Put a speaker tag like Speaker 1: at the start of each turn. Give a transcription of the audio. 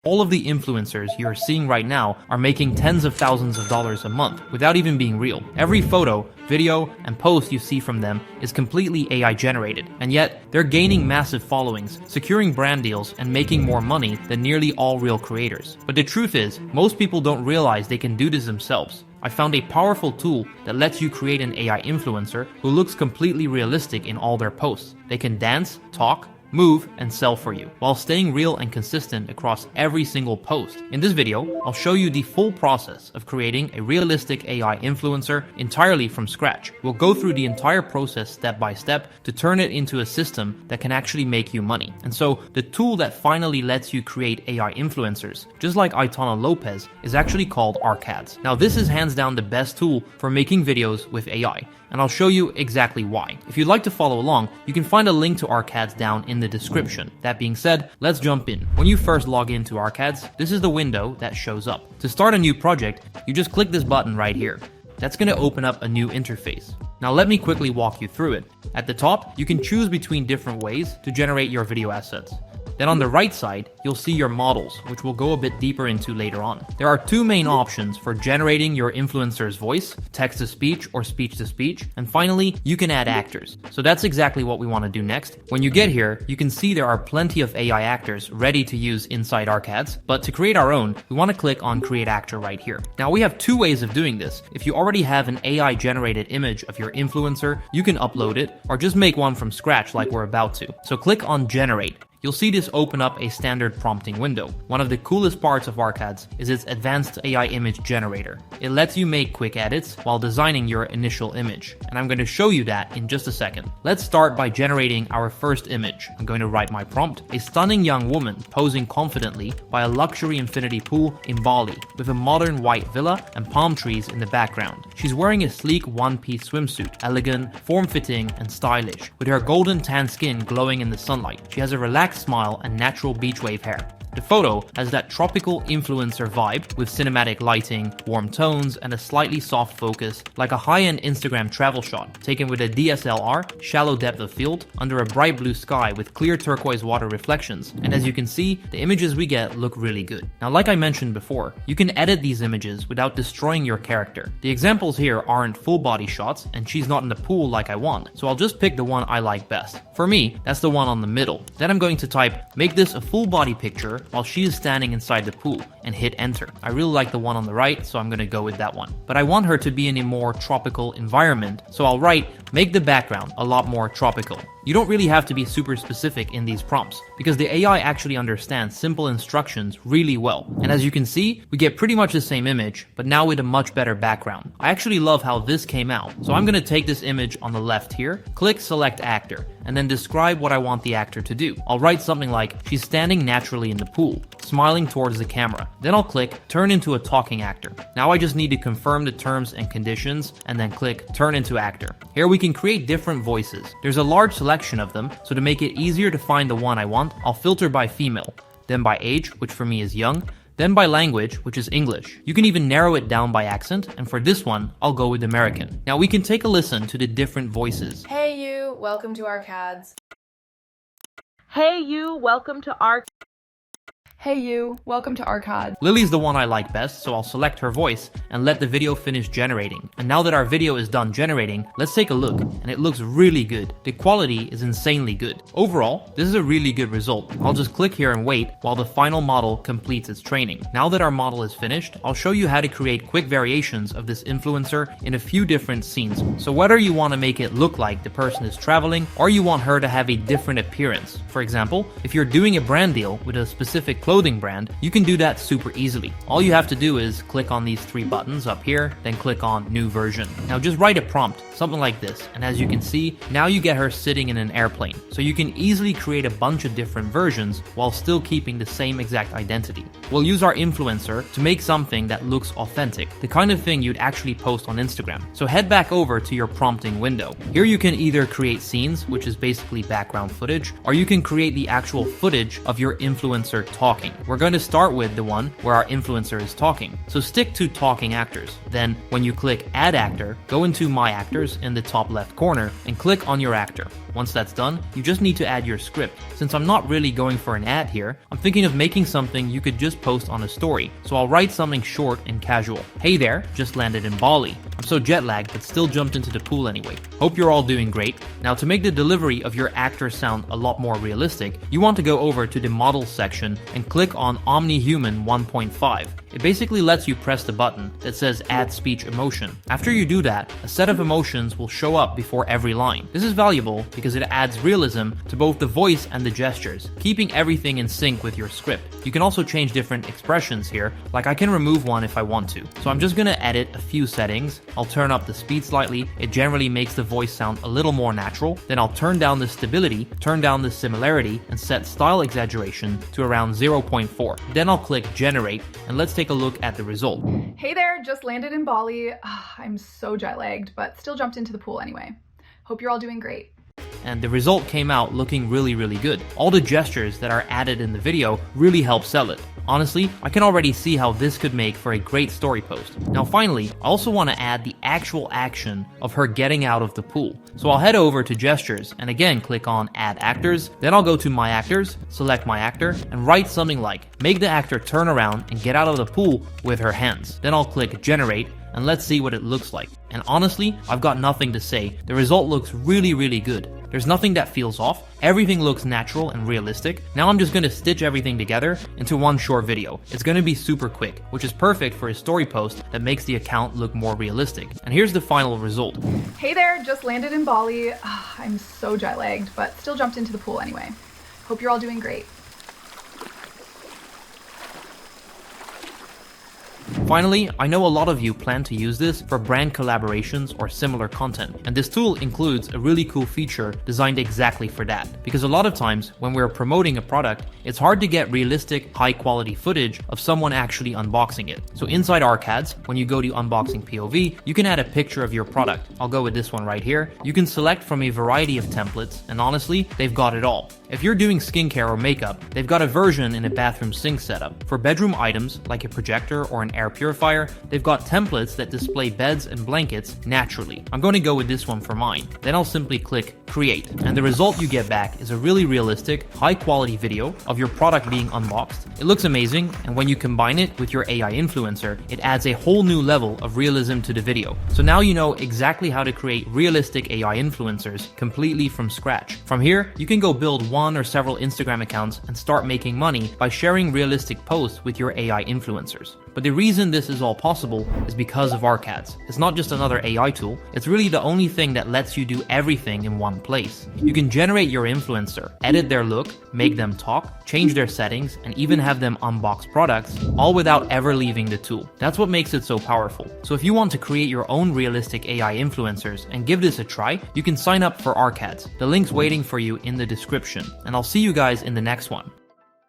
Speaker 1: All of the influencers you are seeing right now are making tens of thousands of dollars a month without even being real. Every photo, video, and post you see from them is completely AI generated, and yet they're gaining massive followings, securing brand deals, and making more money than nearly all real creators. But the truth is, most people don't realize they can do this themselves. I found a powerful tool that lets you create an AI influencer who looks completely realistic in all their posts. They can dance, talk, move, and sell for you, while staying real and consistent across every single post. In this video, I'll show you the full process of creating a realistic AI influencer entirely from scratch. We'll go through the entire process step by step to turn it into a system that can actually make you money. And so, the tool that finally lets you create AI influencers, just like Aitana Lopez, is actually called Arcads. Now, this is hands down the best tool for making videos with AI, and I'll show you exactly why. If you'd like to follow along, you can find a link to Arcads down in the description. That being said, let's jump in. When you first log into Arcads, this is the window that shows up. To start a new project, you just click this button right here. That's going to open up a new interface. Now let me quickly walk you through it. At the top, you can choose between different ways to generate your video assets. Then on the right side, you'll see your models, which we'll go a bit deeper into later on. There are two main options for generating your influencer's voice, text-to-speech or speech-to-speech, and finally, you can add actors. So that's exactly what we want to do next. When you get here, you can see there are plenty of AI actors ready to use inside Arcads, but to create our own, we want to click on Create Actor right here. Now we have two ways of doing this. If you already have an AI-generated image of your influencer, you can upload it, or just make one from scratch like we're about to. So click on Generate. You'll see this open up a standard prompting window. One of the coolest parts of Arcads is its advanced AI image generator. It lets you make quick edits while designing your initial image, and I'm going to show you that in just a second. Let's start by generating our first image. I'm going to write my prompt: a stunning young woman posing confidently by a luxury infinity pool in Bali with a modern white villa and palm trees in the background. She's wearing a sleek one-piece swimsuit, elegant, form-fitting, and stylish, with her golden tan skin glowing in the sunlight. She has a relaxed smile and natural beach wave hair. The photo has that tropical influencer vibe with cinematic lighting, warm tones, and a slightly soft focus, like a high-end Instagram travel shot, taken with a DSLR, shallow depth of field, under a bright blue sky with clear turquoise water reflections. And as you can see, the images we get look really good. Now, like I mentioned before, you can edit these images without destroying your character. The examples here aren't full body shots, and she's not in the pool like I want, so I'll just pick the one I like best. For me, that's the one on the middle. Then I'm going to type, make this a full body picture while she is standing inside the pool, and hit enter. I really like the one on the right, so I'm gonna go with that one. But I want her to be in a more tropical environment, so I'll write, make the background a lot more tropical. You don't really have to be super specific in these prompts, because the AI actually understands simple instructions really well. And as you can see, we get pretty much the same image, but now with a much better background. I actually love how this came out, so I'm gonna take this image on the left here, click Select Actor, and then describe what I want the actor to do. I'll write something like, she's standing naturally in the pool, smiling towards the camera. Then I'll click Turn into a talking actor. Now I just need to confirm the terms and conditions, and then click Turn into actor. Here we can create different voices. There's a large selection of them, so to make it easier to find the one I want, I'll filter by female, then by age, which for me is young, then by language, which is English. You can even narrow it down by accent, and for this one, I'll go with American. Now we can take a listen to the different voices.
Speaker 2: Hey you, welcome to Arcads.
Speaker 3: Hey you, welcome to Arcads.
Speaker 2: Hey you, welcome to Arcads.
Speaker 1: Lily's the one I like best, so I'll select her voice and let the video finish generating. And now that our video is done generating, let's take a look, and it looks really good. The quality is insanely good. Overall, this is a really good result. I'll just click here and wait while the final model completes its training. Now that our model is finished, I'll show you how to create quick variations of this influencer in a few different scenes. So whether you want to make it look like the person is traveling, or you want her to have a different appearance. For example, if you're doing a brand deal with a specific clothing brand, you can do that super easily. All you have to do is click on these three buttons up here, then click on New Version. Now just write a prompt, something like this, and as you can see, now you get her sitting in an airplane. So you can easily create a bunch of different versions while still keeping the same exact identity. We'll use our influencer to make something that looks authentic, the kind of thing you'd actually post on Instagram. So head back over to your prompting window. Here you can either create scenes, which is basically background footage, or you can create the actual footage of your influencer talking. talking. We're going to start with the one where our influencer is talking. So stick to talking actors. Then when you click add actor, go into my actors in the top left corner and click on your actor. Once that's done, you just need to add your script. Since I'm not really going for an ad here, I'm thinking of making something you could just post on a story. So I'll write something short and casual. Hey there, just landed in Bali. I'm so jet lagged but still jumped into the pool anyway. Hope you're all doing great. Now to make the delivery of your actor sound a lot more realistic, you want to go over to the model section and click on OmniHuman 1.5. It basically lets you press the button that says add speech emotion. After you do that, a set of emotions will show up before every line. This is valuable because it adds realism to both the voice and the gestures, keeping everything in sync with your script. You can also change different expressions here, like I can remove one if I want to. So I'm just gonna edit a few settings. I'll turn up the speed slightly. It generally makes the voice sound a little more natural. Then I'll turn down the stability, turn down the similarity, and set style exaggeration to around 0.4. Then I'll click generate, and let's take a look at the result.
Speaker 2: Hey there, just landed in Bali. I'm so jet lagged, but still jumped into the pool anyway. Hope you're all doing great.
Speaker 1: And the result came out looking really good. All the gestures that are added in the video really help sell it. Honestly, I can already see how this could make for a great story post. Now finally, I also want to add the actual action of her getting out of the pool. So I'll head over to gestures and again click on add actors, then I'll go to my actors, select my actor, and write something like, make the actor turn around and get out of the pool with her hands. Then I'll click generate, and let's see what it looks like. And honestly, I've got nothing to say. The result looks really good. There's nothing that feels off. Everything looks natural and realistic. Now I'm just gonna stitch everything together into one short video. It's gonna be super quick, which is perfect for a story post that makes the account look more realistic. And here's the final result.
Speaker 2: Hey there, just landed in Bali. I'm so jet lagged, but still jumped into the pool anyway. Hope you're all doing great.
Speaker 1: Finally, I know a lot of you plan to use this for brand collaborations or similar content, and this tool includes a really cool feature designed exactly for that. Because a lot of times, when we're promoting a product, it's hard to get realistic, high-quality footage of someone actually unboxing it. So inside Arcads, when you go to Unboxing POV, you can add a picture of your product. I'll go with this one right here. You can select from a variety of templates, and honestly, they've got it all. If you're doing skincare or makeup, they've got a version in a bathroom sink setup. For bedroom items, like a projector or an air purifier, they've got templates that display beds and blankets naturally. I'm going to go with this one for mine. Then I'll simply click create, and the result you get back is a really realistic, high quality video of your product being unboxed. It looks amazing, and when you combine it with your AI influencer, it adds a whole new level of realism to the video. So now you know exactly how to create realistic AI influencers completely from scratch. From here, you can go build one or several Instagram accounts and start making money by sharing realistic posts with your AI influencers. But the reason this is all possible is because of Arcads. It's not just another AI tool, it's really the only thing that lets you do everything in one place. You can generate your influencer, edit their look, make them talk, change their settings, and even have them unbox products, all without ever leaving the tool. That's what makes it so powerful. So if you want to create your own realistic AI influencers and give this a try, you can sign up for Arcads. The link's waiting for you in the description, and I'll see you guys in the next one.